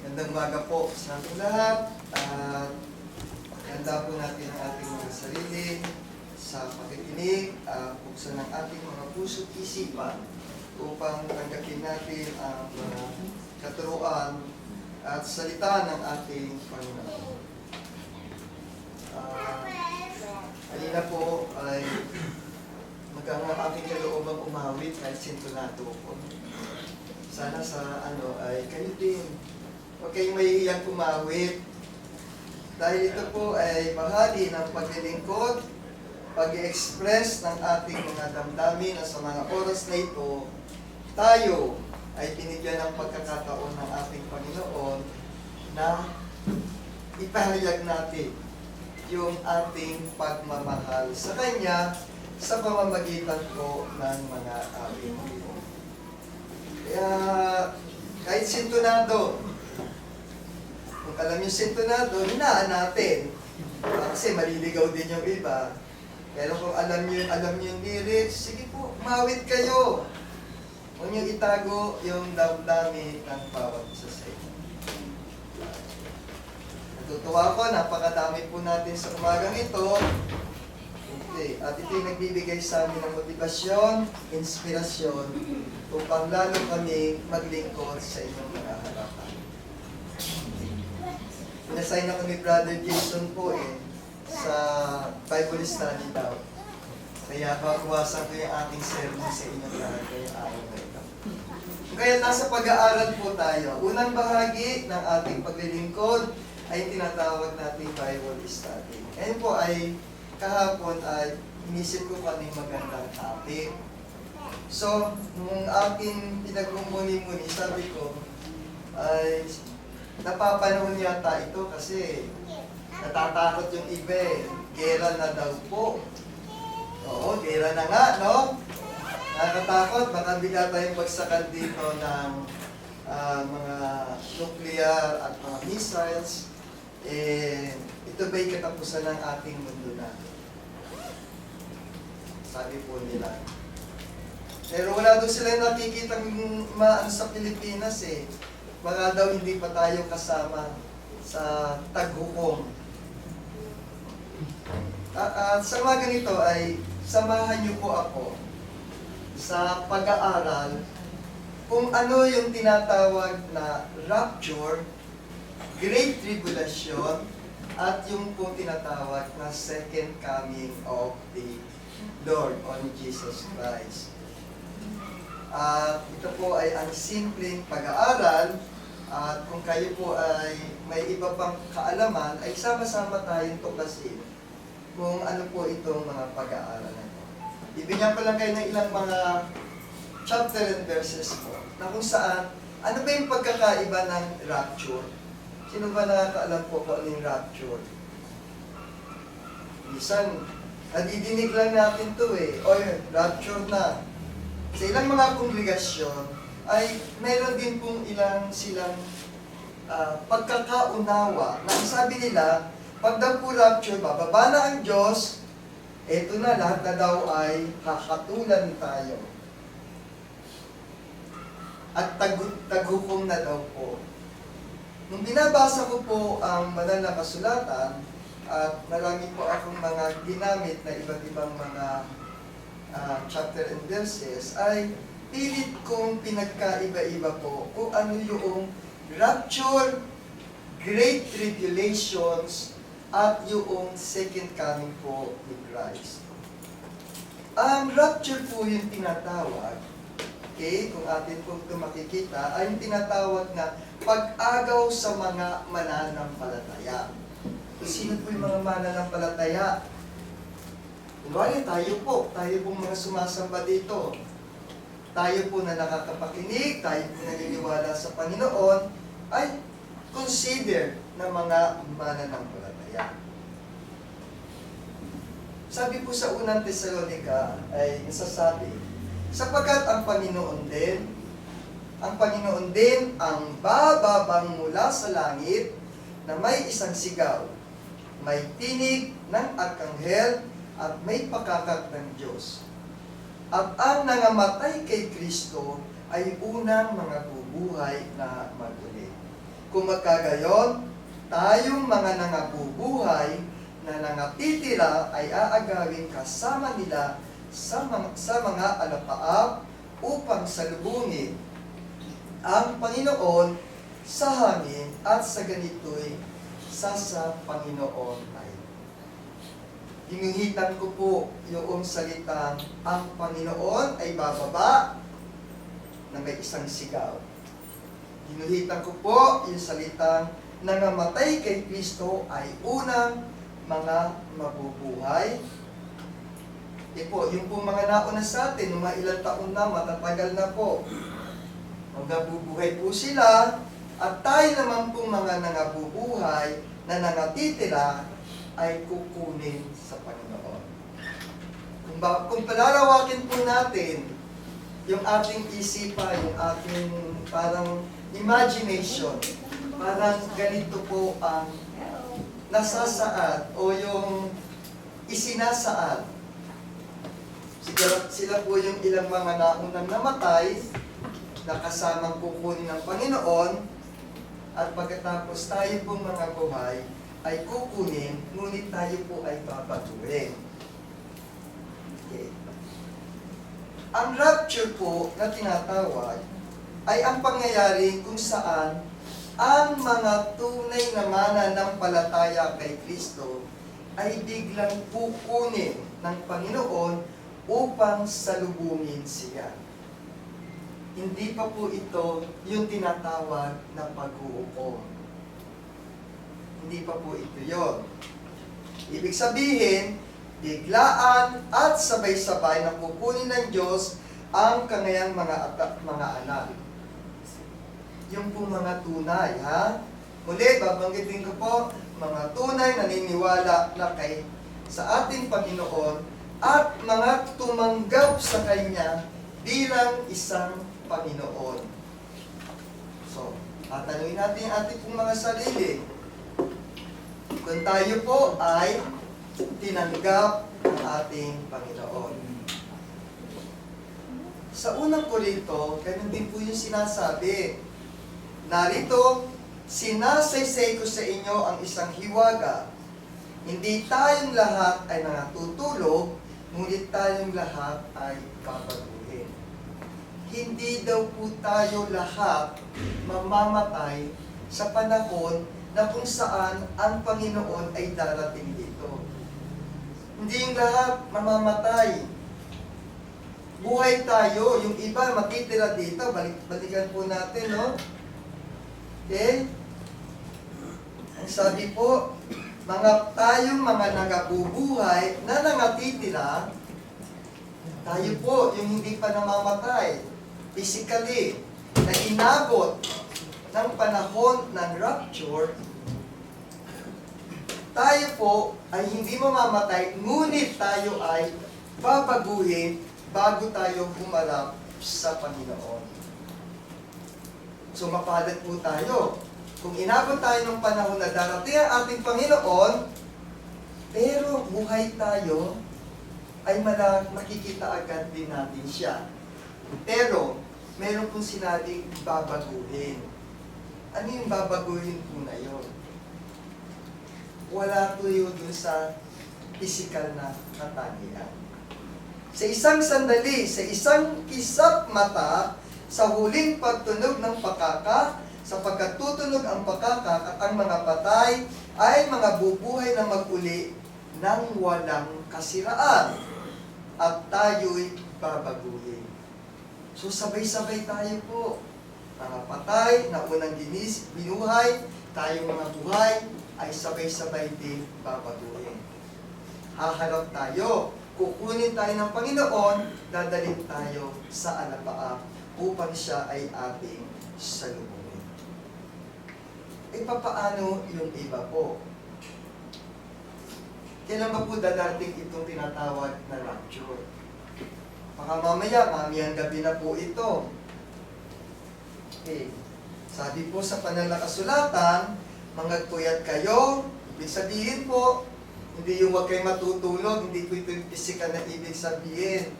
Magandang umaga po sa ating lahat. At handa po natin ang ating mga sarili sa pakikinig, buksan ng ating mga puso't isipan upang tanggapin natin ang mga katuruan at salita ng ating Panginoon. Kanina po ay magkang aking kaloobang umawit kahit sintonado po. Sana sa ay kayo din. Huwag kayong mahihiyang umawit. Dahil ito po ay bahagi ng paglilingkod, pag-i-express ng ating mga damdamin na sa mga oras na ito, tayo ay binigyan ng pagkakataon ng ating Panginoon na ipahayag natin yung ating pagmamahal sa Kanya sa pamamagitan po ng mga awit. Kaya kahit sintonado, kung alam yung sintonado, hinaan natin. Kasi maliligaw din yung iba. Pero kung alam nyo yung lyrics, sige po, umawit kayo. Huwag nyo itago yung damdamin ng bawat isa sa inyo. Natutuwa ko, napakadami po natin sa umagang ito. Okay. At ito'y nagbibigay sa amin ng motibasyon, inspirasyon, upang lalo kami maglingkod sa inyong mga harapan. Nasay na kami Brother Jason po sa Bible study daw. Kaya babawasan ko yung aking sermon sa inyo lahat ngayong araw na ito. Kaya nasa pag-aaral po tayo. Unang bahagi ng ating paglilingkod ay tinatawag nating Bible study. Ngayon po ay kahapon ay inisip ko kami magandang topic. So, nung aking pinagmumuni-muni, sabi ko ay napapanahon yata ito kasi natatakot yung iba Gera na daw po. Oo, gera na nga, no? Nakakatakot, baka bigla tayong bagsakan dito ng mga nuclear at mga missiles. Ito ba'y katapusan ng ating mundo na? Sabi po nila. Pero wala doon sila nakikita sa Pilipinas Baka daw hindi pa tayo kasama sa taghukom. At sa mga ganito ay samahan niyo po ako sa pag-aaral kung ano yung tinatawag na rapture, Great Tribulation, at yung po tinatawag na Second Coming of the Lord on Jesus Christ. Ito po ay ang simpleng pag-aaral at kung kayo po ay may iba pang kaalaman, ay sama-sama tayong tuklasin kung ano po itong mga pag-aaral na ito. Ibigyan ko lang kayo ng ilang mga chapter and verses po na kung saan, ano ba yung pagkakaiba ng rapture? Sino ba nakakaalam po kung ano yung rapture? Minsan, nadidinig lang natin ito rapture na. Sa ilang mga kongregasyon ay mayroon din pong silang pagkakaunawa na sabi nila, pag daw po rapture, bababa na ang Diyos, eto na, lahat na daw ay kakatulan tayo. At taghukom na daw po. Nung binabasa ko po ang banal na kasulatan, at marami po akong mga ginamit na iba't ibang mga chapter and verses, ay pilit kong pinagkaiba-iba po kung ano yung rapture, great tribulations, at yung second coming po ni Christ. Ang rapture po yung tinatawag, kung atin po ito makikita, ay yung tinatawag na pag-agaw sa mga mananampalataya. Sino po yung mga mananampalataya? Kunwari, tayo pong mga sumasamba dito. Tayo po na nakakapakinig, tayo po naniniwala sa Panginoon, ay consider na mga mananampalataya. Sabi po sa unang Tesalonica ay nasasabi, sapagkat ang Panginoon din ang bababang mula sa langit na may isang sigaw, may tinig ng arkanghel, at may pakakak ng Diyos. At ang nangamatay kay Kristo ay unang mga bubuhay na maguli. Kung magkagayon, tayong mga nangabubuhay na nangatitira ay aagawin kasama nila sa mga alapaap upang salubungin ang Panginoon sa hangin at sa ganito'y sa Panginoon ay. Hinuhitan ko po yung salitang ang Panginoon ay bababa na may isang sigaw. Hinuhitan ko po yung salitang nangamatay kay Kristo ay unang mga mabubuhay. Yung po mga nauna sa atin, mga ilang taon na, matatagal na po. Magnabubuhay po sila, at tayo naman pong mga nangabubuhay na nangatitira ay kukunin sa Panginoon. Kung palalawakin po natin yung ating isipan, yung ating parang imagination, parang ganito po ang nasasaad o yung isinasaad. Sila po yung ilang mga naunang namatay na kasamang kukunin ng Panginoon, at pagkatapos tayo pong mga buhay ay kukunin, ngunit tayo po ay babatuhin. Okay. Ang rapture po na tinatawag ay ang pangyayari kung saan ang mga tunay na mananampalataya kay Kristo ay biglang kukunin ng Panginoon upang salubungin siya. Hindi pa po ito yung tinatawag na pag-uukom. Hindi pa po ito yon. Ibig sabihin, biglaan at sabay-sabay na kukunin ng Diyos ang kanyang mga anak. Yung po mga tunay, ha? Muli, babanggitin ko po, mga tunay naniniwala na sa ating Panginoon at mga tumanggap sa Kanya bilang isang Panginoon. So, tatanungin natin yung ating pong mga sarili. Kung tayo po ay tinanggap ng ating Panginoon. Sa unang Korinto, ganun din po yung sinasabi. Narito, sinasaysay ko sa inyo ang isang hiwaga. Hindi tayong lahat ay nangatutulog, ngunit tayong lahat ay babaguhin. Hindi daw po tayo lahat mamamatay sa panahon na kung saan ang Panginoon ay darating dito. Hindi yung lahat mamamatay. Buhay tayo, yung iba matitira dito, balikan po natin, no? Okay? Ang sabi po, tayong mga nagabubuhay na nangatitira, tayo po yung hindi pa namamatay, physically, na inabot ng panahon ng rapture, tayo po ay hindi mamamatay, ngunit tayo ay babaguhin bago tayo humarap sa Panginoon. So mapalad po tayo. Kung inabot tayo ng panahon na darating ang ating Panginoon, pero buhay tayo, ay makikita agad din natin siya. Pero, meron pong sinabing babaguhin. Ano yung babaguhin po na yun? Wala po yun dun sa physical na katangian. Sa isang sandali, sa isang kisap mata, sa huling pagtunog ng pakaka, sa pagkatutunog ang pakaka at ang mga patay ay mga bubuhay na mag-uli ng walang kasiraan. At tayo'y babaguhin. So sabay-sabay tayo po. Mga patay na unang binuhay, tayong mga buhay ay sabay-sabay din babaguhin. Haharap tayo. Kukunin tayo ng Panginoon, dadalhin tayo sa alapaap upang siya ay ating salubungin. E papaano yung iba po? Kailan ba po dadating itong tinatawag na rapture? Baka mamayang gabi na po ito. Okay. Sabi po sa panalakasulatan, mangagpuyat kayo, ibig sabihin po, hindi yung huwag kayo matutulog, hindi po ito yung physical na ibig sabihin.